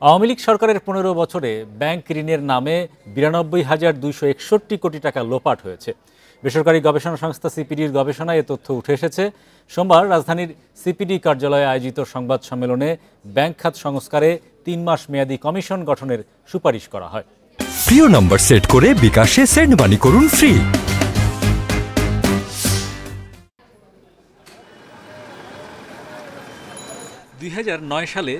আওয়ামী লীগ সরকারের ১৫ বছরে ব্যাংক ঋণের নামে ৯২,২৬১ কোটি টাকা লোপাট হয়েছে। বেসরকারি গবেষণা সংস্থা সিপিডির গবেষণায় এ তথ্য উঠে এসেছে। সোমবার রাজধানীর সিপিডি কার্যালয়ে আয়োজিত সংবাদ সম্মেলনে ব্যাংক খাত সংস্কারে ৩ মাস মেয়াদী কমিশন গঠনের সুপারিশ করা হয়। প্রিয় নম্বর সেট করে বিকাশে সেন্ড মানি করুন ফ্রি। ২০০৯ সালে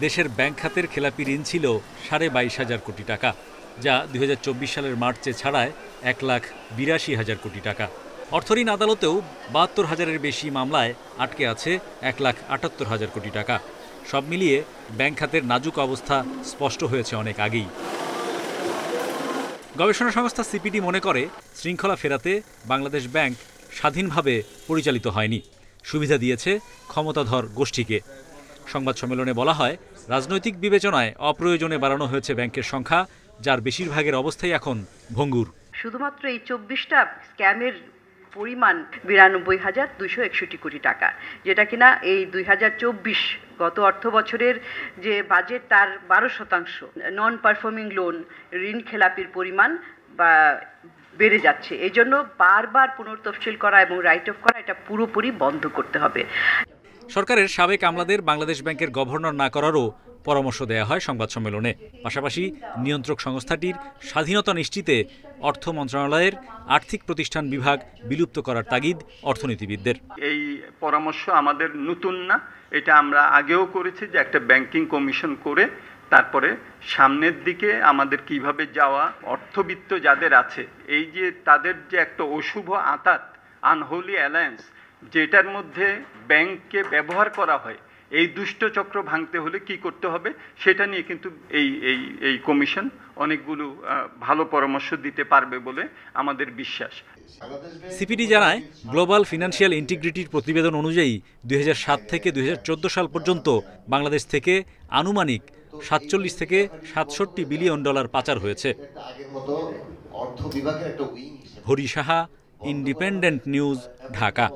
দেশের ব্যাংক খাতের খেলাপি ঋণ ছিল ২২,৫০০ কোটি টাকা, যা ২০২৪ সালের মার্চে ছাড়ায় ১,৮২,০০০ কোটি টাকা। অর্থঋণ আদালতেও ৭২,০০০-এর বেশি মামলায় আটকে আছে ১,৭৮,০০০ কোটি টাকা। সব মিলিয়ে ব্যাংক খাতের নাজুক অবস্থা স্পষ্ট হয়েছে অনেক আগেই। গবেষণা সংস্থা সিপিডি মনে করে, শৃঙ্খলা ফেরাতে বাংলাদেশ ব্যাংক স্বাধীনভাবে পরিচালিত হয়নি, সুবিধা দিয়েছে ক্ষমতাধর গোষ্ঠীকে। সংবাদ সম্মেলনে বলা হয়, রাজনৈতিক বিবেচনায় অপ্রয়োজনে বাড়ানো হয়েছে ব্যাংকের সংখ্যা, যার বেশিরভাগের অবস্থাই এখন ভঙ্গুর। শুধুমাত্র এই ২৪টা স্ক্যামের পরিমাণ ৯২,২৬১ কোটি টাকা, যেটা কিনা এই ২০২৪ গত অর্থ বছরের যে বাজেট তার ১২%। নন পারফর্মিং লোন, ঋণ খেলাপির পরিমাণ বেড়ে যাচ্ছে। এই জন্য বারবার পুনর্তফসিল করা এবং রাইট অফ করা এটা পুরোপুরি বন্ধ করতে হবে। সরকারের সাবেক আমলাদের বাংলাদেশ ব্যাংকের গভর্নর না করারও পরামর্শ দেয়া হয় সংবাদ সম্মেলনে। পাশাপাশি নিয়ন্ত্রক সংস্থাটির স্বাধীনতা নিশ্চিতে অর্থ মন্ত্রণালয়ের আর্থিক প্রতিষ্ঠান বিভাগ বিলুপ্ত করার তাগিদ অর্থনীতিবিদদের। এই পরামর্শ আমাদের নতুন না, এটা আমরা আগেও করেছি যে একটা ব্যাংকিং কমিশন করে তারপরে সামনের দিকে আমাদের কিভাবে যাওয়া, অর্থবিত্ত যাদের আছে, এই যে তাদের যে একটা অশুভ আঁতাত, আনহোলি অ্যালায়েন্স, যেটার মধ্যে ব্যাংককে ব্যবহার করা হয়, এই দুষ্ট চক্র ভাঙতে হলে কি করতে হবে সেটা নিয়ে কিন্তু এই কমিশন অনেকগুলো ভালো পরামর্শ দিতে পারবে বলে আমাদের বিশ্বাস। সিপিডি জানায়, গ্লোবাল ফিনান্সিয়াল ইন্টিগ্রিটির প্রতিবেদন অনুযায়ী ২০০৭ থেকে ২০১৪ সাল পর্যন্ত বাংলাদেশ থেকে আনুমানিক ৪৭ থেকে ৬৭ বিলিয়ন ডলার পাচার হয়েছে। Hari Saha, independent news, Dhaka.